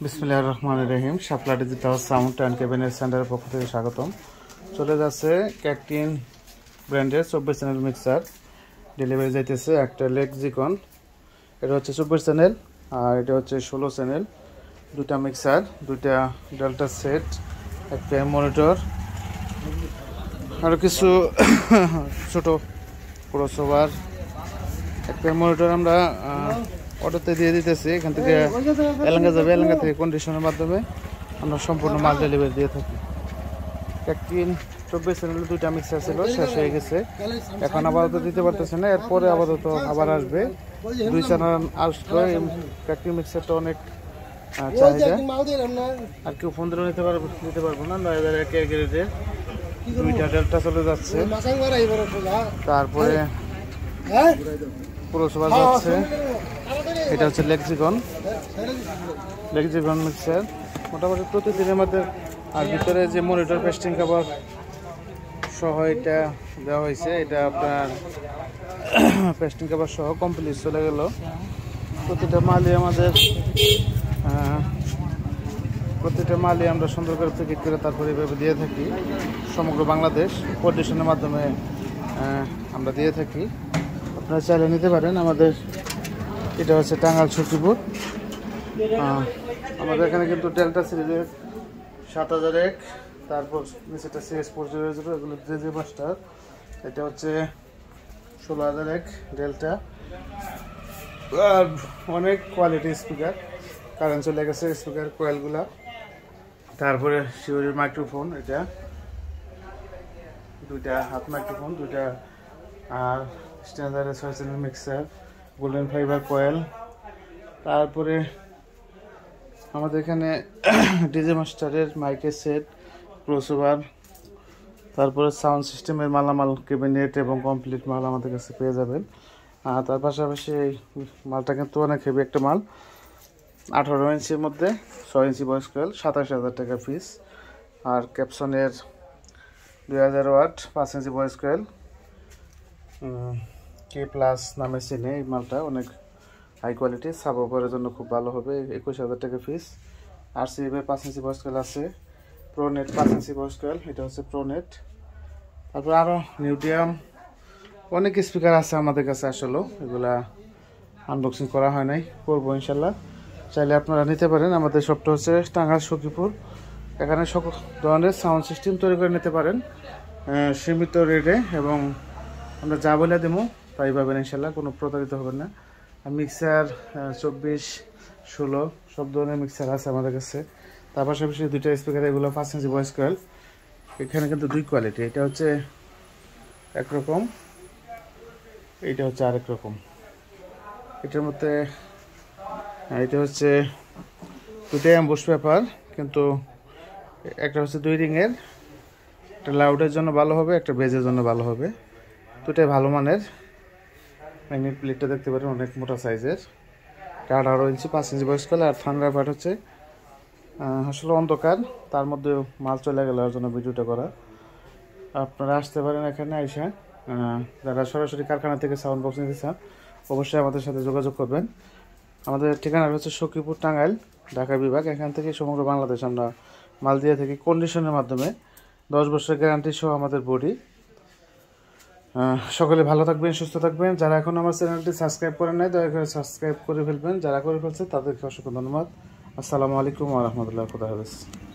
বিসমিল্লাহির রহমানির রহিম। শাপলা digital sound and cabinet সেন্টারের পক্ষ থেকে স্বাগতম। চলে যাচ্ছে ক্যাকটিন ব্র্যান্ডের 24 চ্যানেল মিক্সার, ডেলিভারি যাইতেছে একটা লেক্সিকন। এটা হচ্ছে 24 চ্যানেল আর এটা হচ্ছে 16 চ্যানেল। দুটা মিক্সার, দুটা ডেল্টা সেট, একটা মনিটর, আরও কিছু ছোট ক্রসওভার। একটা মনিটর আমরা অটোতে দিয়ে দিতেছি। এখান থেকে এলাঙ্গা যাবে, এলাঙ্গা থেকে কন্ডিশনের মাধ্যমে আমরা সম্পূর্ণ মাল ডেলিভারি দিয়ে থাকি। ক্যাকটিন 24 চ্যানেলে দুইটা মিক্সার ছিল, শেষ হয়ে গেছে। এখন আপাতত দিতে পারতেছে না, এরপরে আপাতত আবার আসবে। 2 চ্যানেল আসবে। ক্যাকটিন মিক্সারটা অনেক চাহিদা, আর কেউ ফোন দিলেও নিতে পারবো না। 9001 গ্রেডের দুইটা ডেল্টা চলে যাচ্ছে। তারপরে পুরসভা যাচ্ছে। এটা হচ্ছে লেক্সিকন মিক্সার। মোটামুটি প্রতিদিনের মধ্যে। আর ভিতরে যে মনিটর পেস্টিং কাভার সহ এটা দেওয়া হয়েছে, এটা আপনার পেস্টিং কাভার সহ কমপ্লিট চলে গেল। প্রতিটা মালই আমরা সুন্দর করে প্যাকেট করে তারপরে এভাবে দিয়ে থাকি। সমগ্র বাংলাদেশ কন্ডিশনের মাধ্যমে আমরা দিয়ে থাকি। আপনারা চাইলে নিতে পারেন। আমাদের এটা হচ্ছে টাঙ্গাইল সখীপুর। আমাদের এখানে কিন্তু ডেল্টা সিরিজের 7001, তারপর নিচেটা সিএস 400, এগুলো জেজে মাস্টার। এটা হচ্ছে 16001 ডেল্টা। আর অনেক কোয়ালিটি স্পিকার, কারেন্ট চলে গেছে স্পিকার কোয়েলগুলা। তারপরে শিওরির মাইক্রোফোন, এটা দুইটা হাত মাইক্রোফোন, দুইটা। আর স্ট্যান্ডার্ডের 6 channel mixer, golden fibre coil. তারপরে আমাদের এখানে ডিজে মাস্টারের মাইকের সেট, ক্রসওভার, তারপরে সাউন্ড সিস্টেমের মালামাল, ক্যাবিনেট এবং কমপ্লিট মাল আমাদের কাছে পেয়ে যাবেন। আর তার পাশাপাশি এই মালটা কিন্তু অনেক হেভি একটা মাল। 18 ইঞ্চির মধ্যে 6 ইঞ্চি ভয়েস কয়েল, 27,000 টাকা পিস। আর ক্যাপসনের 2000 watt 5 inch voice coil, k plus নামে চিনে। এই মালটা অনেক হাই কোয়ালিটি, সাবওয়াফারের জন্য খুব ভালো হবে। 21,000 টাকা পিস। আর সিএফের 5 ইঞ্চি ভয়েস কয়েল আছে। প্রোনেট 5 ইঞ্চি ভয়েস কয়েল, এটা হচ্ছে প্রোনেট। তারপর আরও নিউডিয়াম অনেক স্পিকার আছে আমাদের কাছে। আসলে এগুলা আনবক্সিং করা হয় নাই, করবো ইনশাল্লাহ। চাইলে আপনারা নিতে পারেন। আমাদের শপটা হচ্ছে টাঙ্গাইল সখীপুর। এখানে সকল ধরনের সাউন্ড সিস্টেম তৈরি করে নিতে পারেন সীমিত রেটে, এবং আমরা যা বলে দেবো তাই পাবেন ইনশাল্লাহ, কোনো প্রতারিত হবেন না। মিক্সার 24, 16 সব ধরনের মিক্সার আছে আমাদের কাছে। তার পাশাপাশি দুইটা স্পিকার, এগুলো 5 ইঞ্চি ভয়েস কয়েল। এখানে কিন্তু দুই কোয়ালিটি, এটা হচ্ছে একরকম, এইটা হচ্ছে আরেক রকম। এটার মধ্যে এটা হচ্ছে দুটাই অ্যাম্বুশ পেপার, কিন্তু একটা হচ্ছে 2 রিংয়ের। একটা লাউডের জন্য ভালো হবে, একটা বেজের জন্য ভালো হবে। দুটাই ভালো মানের। ম্যাগনেট প্লেটটা দেখতে পারেন, অনেক মোটা সাইজের। 18 ইঞ্চি 5 ইঞ্চি ভয়েস কয়েল। আর থান্ডার বার্ড হচ্ছে আসলে অন্ধকার, তার মধ্যে মাল চলে গেল, ওর জন্য ভিডিওটা করা। আপনারা আসতে পারেন এখানে আইসা। যারা সরাসরি কারখানা থেকে সাউন্ড বক্স নিতে চান অবশ্যই আমাদের সাথে যোগাযোগ করবেন। আমাদের ঠিকানা হচ্ছে সখীপুর, টাঙ্গাইল, ঢাকা বিভাগ। এখান থেকে সমগ্র বাংলাদেশ আমরা মাল দিয়ে থাকি কন্ডিশনের মাধ্যমে। 10 বছরের গ্যারান্টি সহ আমাদের বডি। সকলে ভালো থাকবেন, সুস্থ থাকবেন। যারা এখন আমার চ্যানেলটি সাবস্ক্রাইব করেন নাই, দয়া করে সাবস্ক্রাইব করে ফেলবেন। যারা করে ফেলছে তাদেরকে অসংখ্য ধন্যবাদ। আসসালামু আলাইকুম ওয়া রাহমাতুল্লাহি ওয়া বারাকাতুহু।